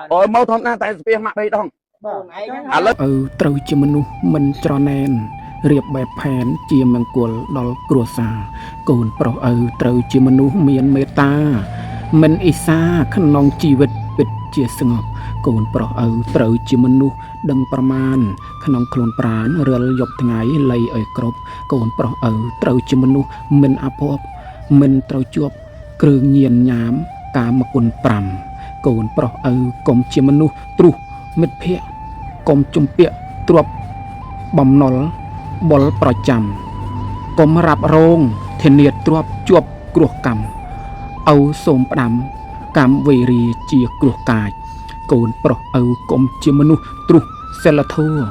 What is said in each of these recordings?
Ôi mau thom na tại spiên mạ đây đong.ត្រូវជាមនុស្សមិនច្រណែនរៀបបែបផែនជាមង្គលដល់គ្រួសារកូនប្រុសឪត្រូវជាមនុស្សមានមេត្តាមិនអ៊ីសាក្នុងជីវិតពិតជាស្ងប់កូនប្រុសឪត្រូវជាមនុស្សដឹងប្រមាណក្នុងខ្លួនប្រាណរាល់យប់ថ្ងៃលៃឲ្យគ្រប់កូនប្រុសឪត្រូវជាមនុស្សមិនអភ័ព្វមិនត្រូវជាប់គ្រឿងញៀនញ៉ាមកាមគុណ5កូនប្រុសឪកុំជាមនុស្សទ្រុសមិត្តភក្តិកុំជំពាក់ទ្រព្យបំណុលបុលប្រចាំកុំរ៉ាប់រងធានាទ្រព្យជាប់គ្រោះកម្មឪសូមផ្ដាំកម្មវេរីជាគ្រោះកាចកូនប្រុសឪកុំជាមនុស្សទ្រុសសិលធម៌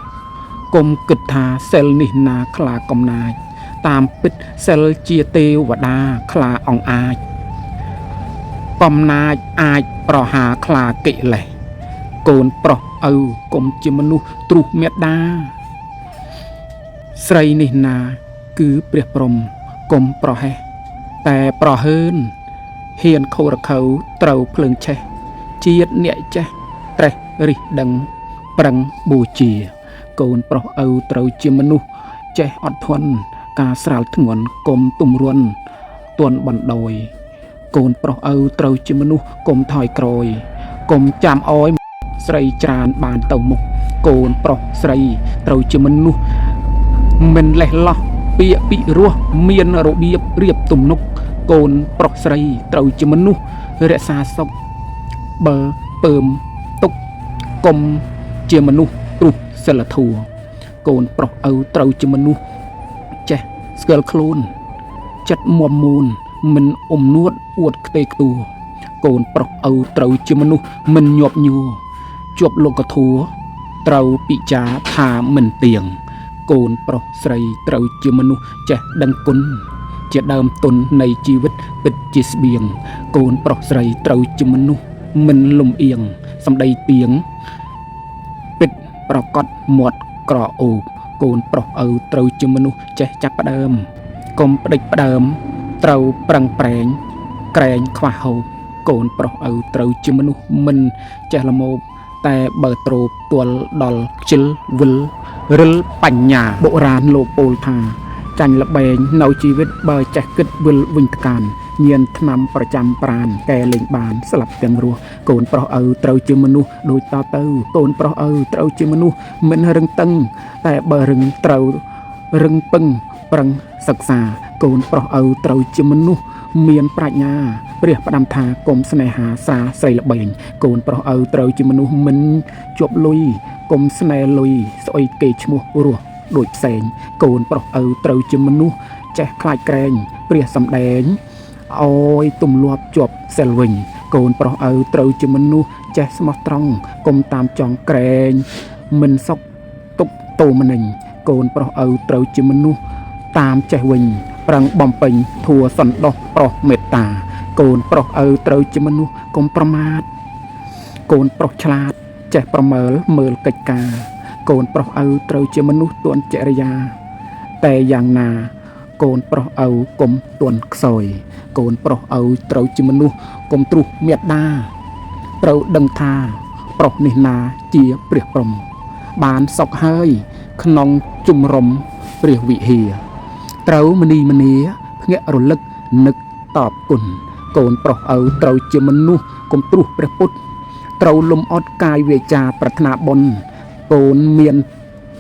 កុំគិតថាសិលនេះណាខ្លាកំណាចតាមពិតសិលជាទេវតាខ្លាអង្អាចកំណាចអាចប្រហារខ្លាកិលេសកូនប្រុសឪកុំជាមនុស្សទ្រុសមេត្តាស្រីនេះណាគឺព្រះព្រំកុំប្រហែសតែប្រហើនហ៊ានខូរខៅត្រូវភ្លើងឆេះជាតិអ្នកចេះត្រេះរិះដឹងប្រឹងបូជាកូនប្រុសឪត្រូវជាមនុស្សចេះអត់ធន់ការស្រាលធ្ងន់កុំទំរន់ទន់បណ្ដោយកូនប្រុសឪត្រូវជាមនុស្សកុំថយក្រោយកុំចាំអោយស្រីច្រានបានទៅមុខកូនប្រុសស្រីត្រូវជាមនុស្សមិនលេះលោះពាក្យពិរោះមានរបៀបរៀបទំនុកកូនប្រុសស្រីត្រូវជាមនុស្សរក្សាសុខបើពើមទុកកុំជាមនុស្សទ្រុសសិលធម៌កូនប្រុសឪត្រូវជាមនុស្សចេះស្គាល់ខ្លួនចិត្តមុំមូនមិនអ៊ំនួតអួតខ្ទេខ្ទួកូនប្រុសឪត្រូវជាមនុស្សមិនញាប់ញួរជាប់លោកធัวត្រូវពិចារថាមិនទៀងកូនប្រុសស្រីត្រូវជាមនុស្សចេះដឹងគុណជាដើមទុននៃជីវិតពិតជាស្បៀងកូនប្រុសស្រីត្រូវជាមនុស្សមិនលំអៀងសម្ដីទៀងពិតប្រកបមាត់ក្រអូបកូនប្រុសឪត្រូវជាមនុស្សចេះចាប់ផ្ដើមកុំផ្ដេចផ្ដើមត្រូវប្រឹងប្រែងក្រែងខ្វះហូបកូនប្រុសឪត្រូវជាមនុស្សមិនចេះល្មោបតែបើទ្រូបទាល់ដល់ខ្ជិលវិលរិលបញ្ញាបុរាណលោកពោលថាចាញ់លបែងនៅជីវិតបើចេះគិតវិលវិញថ្កានញៀនថ្នាំប្រចាំប្រាណកែលេងបានស្លាប់ទាំងរស់កូនប្រុសឪត្រូវជាមនុស្សដូចតទៅកូនប្រុសឪត្រូវជាមនុស្សមិនរឹងតឹងតែបើរឹងត្រូវរឹងពឹងប្រឹងសិក្សាកូនប្រុសឪត្រូវជាមនុស្សមានប្រាជ្ញាព្រះផ្ដាំថាកុំស្នេហាសាស្រីល្បែងកូនប្រុសឪត្រូវជាមនុស្សមិនជាប់លុយកុំស្នេហ៍លុយស្អុយគេឈ្មោះរស់ដូចផ្សេងកូនប្រុសឪត្រូវជាមនុស្សចេះខ្លាចក្រែងព្រះសម្ដែងអោយទំលាប់ជាប់សិលវិញកូនប្រុសឪត្រូវជាមនុស្សចេះស្មោះត្រង់កុំតាមចង់ក្រែងមិនសុខទុកតោមនិញកូនប្រុសឪត្រូវជាមនុស្សតាមចេះវិញប្រឹងបំពេញធัวសន្តោសប្រុសមេត្តាកូនប្រុសឪត្រូវជាមនុស្សកុំប្រមាទកូនប្រុសឆ្លាតចេះប្រមើលមើលកិច្ចការកូនប្រុសឪត្រូវជាមនុស្សទន់ចរិយាតែយ៉ាងណាកូនប្រុសឪកុំទន់ខ្សោយកូនប្រុសឪត្រូវជាមនុស្សកុំទ្រុសមេត្តាត្រូវដឹងថាប្រុសនេះណាជាព្រះព្រំបានសុខហើយក្នុងជំរំព្រះវិហារត្រូវមនីមនីភ្ញាក់រលឹកនឹកតបគុណកូនប្រុសឪត្រូវជាមនុស្សកុំទ្រុសព្រះពុទ្ធត្រូវលំអត់កាយវាចាប្រាថ្នាបុណ្យកូនមាន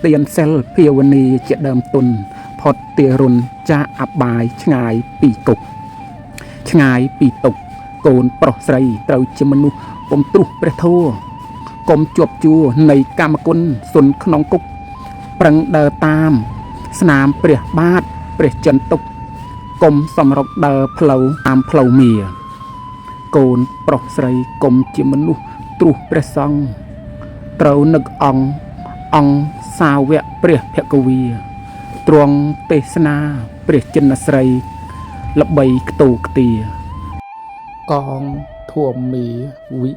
ទានសិលភាវនាជាដើមទុនផុតទារុណចាអបាយឆ្ងាយពីគុកឆ្ងាយពីទុកកូនប្រុសស្រីត្រូវជាមនុស្សកុំទ្រុសព្រះធម៌កុំជាប់ជួរនៃកម្មគុណសុនក្នុងគុកប្រឹងដើរតាមស្នាមព្រះបាទព្រះចិនទុកកុំសម្រុកដើរផ្លូវតាមផ្លូវមាកូនប្រុសស្រីកុំជាមនុស្សទ្រុសព្រះសង្ឃត្រូវនឹកអង្គសាវកព្រះភគវីទ្រង់ទេសនាព្រះចិនស្រីល្បីខ្ទូខ្ទាកងធួមីវិ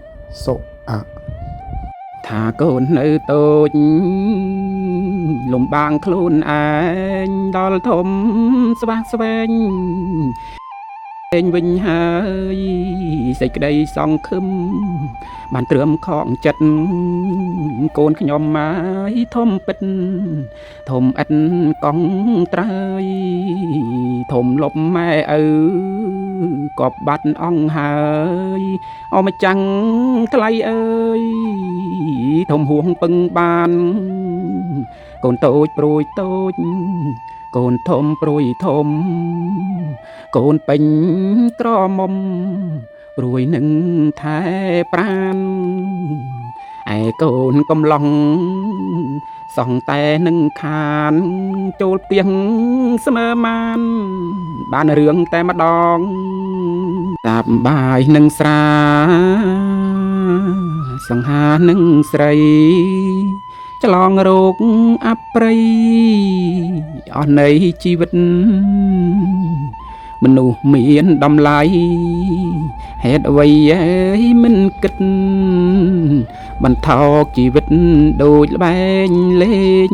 សុអថាកូននៅតូចលំបាងខ្លួនឯងដល់ធំស្វាស្វែង ឯងវិញហើយសេចក្តីសង្ឃឹមបានត្រឹមខកចិត្តកូនខ្ញុំមកធំពិតធំអិតកង់ត្រើយធំលប់ម៉ែឪក៏បាត់អង្គហើយអម្ចាំងថ្លៃអើយធំហួងពឹងបានកូនតូចព្រួយតូចកូនធំព្រួយធំកូនពេញក្រមុំព្រួយនឹងថែប្រានឯកូនកំឡុងសងតែនឹងខានចូលផ្ទះស្មើមានបានរឿងតែម្ដងតាបបាយនឹងស្រាសង្ហានឹងស្រីឆ្លងរោគអប្រិយអស់នៃជីវិតមនុស្សមានតម្លៃហេតុអ្វីមិនគិតបន្ថោកជីវិតដូចល្បែងលេង